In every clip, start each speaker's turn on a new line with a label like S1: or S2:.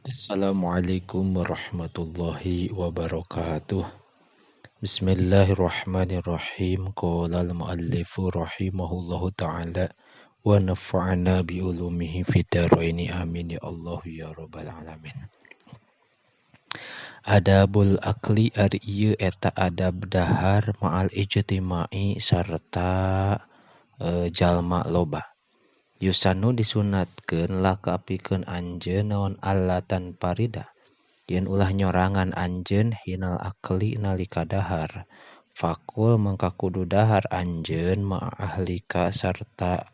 S1: Assalamualaikum warahmatullahi wabarakatuh. Bismillahirrahmanirrahim. Qala al-muallifu rahimahullahu ta'ala wa nafa'ana bi ulumihi fid dharaini amin ya Allah ya rabbal alamin. Adabul akli ari ieu eta adab dahar ma'al ijtimai sarta jalma loba. Yusanu disunatkeun lakapikeun anjeun naon allatan parida. Yen ulah nyorangan anjeun hinal akli nalika dahar. Fakul mangka kudu dahar anjeun ma ahlika sarta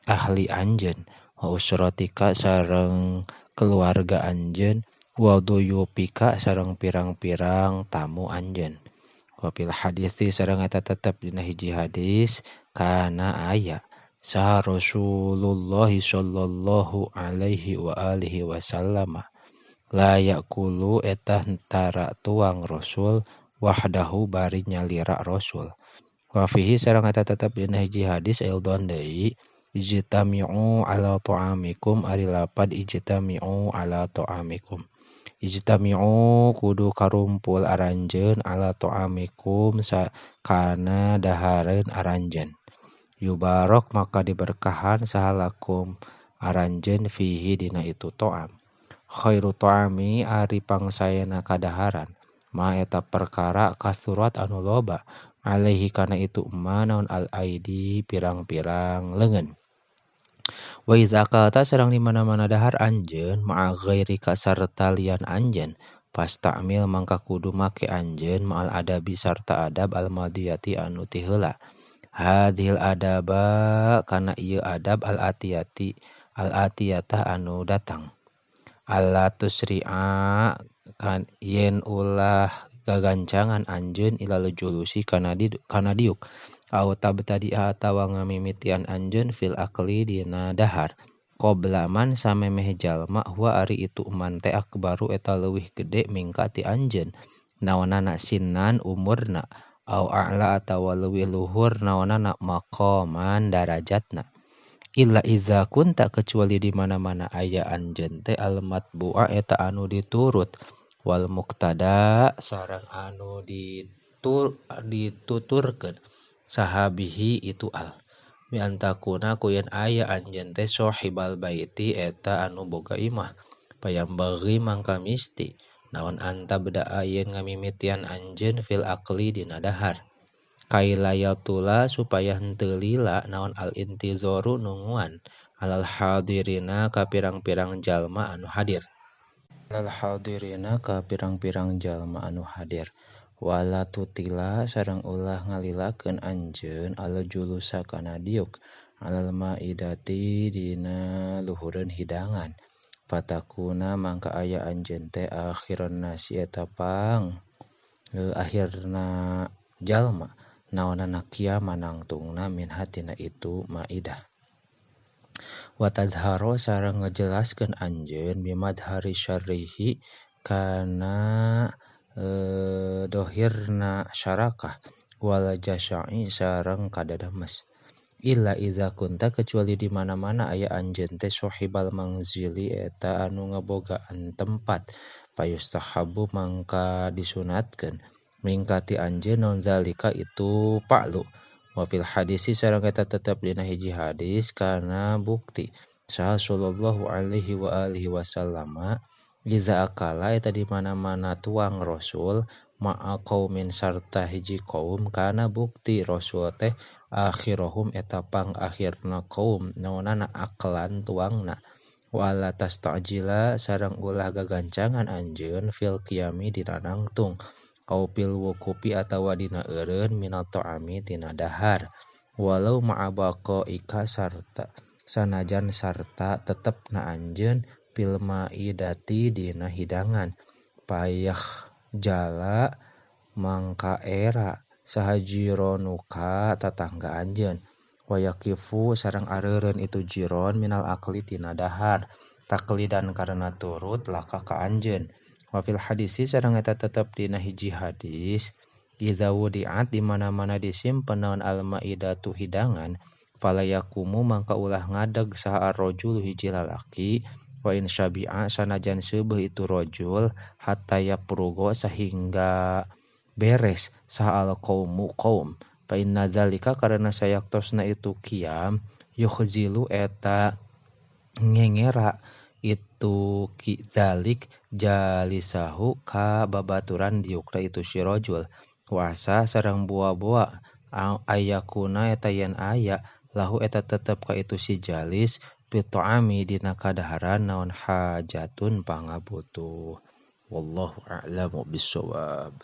S1: ahli anjeun. Wa usratika sareng keluarga anjeun. Wa duyupika sareng pirang-pirang tamu anjeun. Wa fil hadithi sareng eta tetep dina hiji hadis kana aya sa Rasulullah sallallahu alaihi wa alihi wasallam la yakulu eta hentara tuang Rasul wahdahu bari nyalira Rasul. Wa fihi sareng eta tetep dina hiji hadis eldon deui ijtami'u ala ta'amikum ari lapad ijtami'u ala ta'amikum. Ijtami'u kudu karumpul aranjeun ala ta'amikum kana dahareun aranjeun. Yubarok maka diberkahan sahalakum aranjeun fihi dina itu ta'am. Khairu ta'ami ari pangsayana kadaharan ma eta perkara kasurat anu loba alaihi kana itu naon al aidi pirang-pirang leungeun. Wa iza kalta sareng di mana-mana dahar anjeun ma'a ghairi sarta lian anjeun pastamil mangka kudu make anjeun ma'al adabi sarta adab al madiyati anu ti heula. Hadhil adaba kana ieu adab al atiyatah anu datang. Allah tusri'a kan yen ulah gagancangan anjeun ilal julusi kana diuk au tabtadi'a atawa ngamimitian anjeun fil akli dina dahar qabla man samemeh jalma huwa ari itu man teh akbaru eta leuwih gede mingka ti anjeun naonana sinnan umurna au a'la atawa leuwih luhur naonana maqaman darajatna. Illa iza kunta kecuali di mana-mana aya anjeun teh al matbu'a eta anu diturut wal muqtada sareng anu dituturkeun sahabihi itu al. Bi antakuna kuyen aya anjeun teh sohibal baiti eta anu boga imah. Payambagi mangka misti naon anta beda ayeun ngamimitian anjeun fil akli dina dahar. Kailayatula supaya henteu lila naon al intizoru nungguan alal hadirina ka pirang-pirang jalma anu hadir. Alal hadirina ka pirang-pirang jalma anu hadir. Wala tutila sareng ulah ngalilakeun anjeun al julusa kana diuk alal maidati dina luhureun hidangan. Fatakuna mangka aya anjeun teh akhiran nasi eta pang akhirna jalma naonana kieu manangtungna min hatina itu maidah. Wa tazharo sareng ngejelaskeun anjeun bimadhari syarrihi kana dohirna syarakah wal jasyai sareng kadadames. Illa iza kunta kecuali di mana-mana aya anjeun teh sohibal mangzili eta anu ngabogaan tempat payustahabu mangka disunatkeun mingkati anjeun non zalika itu pa'lu. Wa fil hadisi sareng eta tetep dina hiji hadis kana bukti saha sallallahu alaihi wa alihi wasallama iza akala eta di mana-mana tuang Rasul ma'a qaumin sarta hiji kaum kana bukti Rasul teh akhirohum eta pang akhirna kaum naonana aklan tuangna. Wala tastajila sareng ulah gagancangan anjeun fil qiyami dina nangtung au pil wukupi atawa dina eureun minal ta'ami tina dahar walau ma'abaqo ika sarta sanajan sarta tetepna anjeun fil maidati dina hidangan payah jala mangka era sahajironuka tatangga anjeun wayakifu sareng areureun itu jiron minal akli tina dahar taklidan karena turut laka ka anjeun. Wa fil hadisi sareng eta tetep dina hiji hadis iza wudiat di mana-mana disimpen naon al maidatu hidangan fala yakumu mangka ulah ngadeg saha ar-rajul hiji lalaki wa in syabi'a sanajan seubeuh itu rajul hatta yaprugo sehingga beres sahal qaumu qaum fa inna zalika karena sayaktosna itu qiyam yukhzilu eta ngengera itu zalik jalisahu ka babaturan diukna itu si rajul wasa sareng buah-buah ayakuna eta yen aya lahu eta tetep ka itu si jalis bit'ami dina kadaharan naon hajatun pangabutuh wallahu a'lamu bissawab.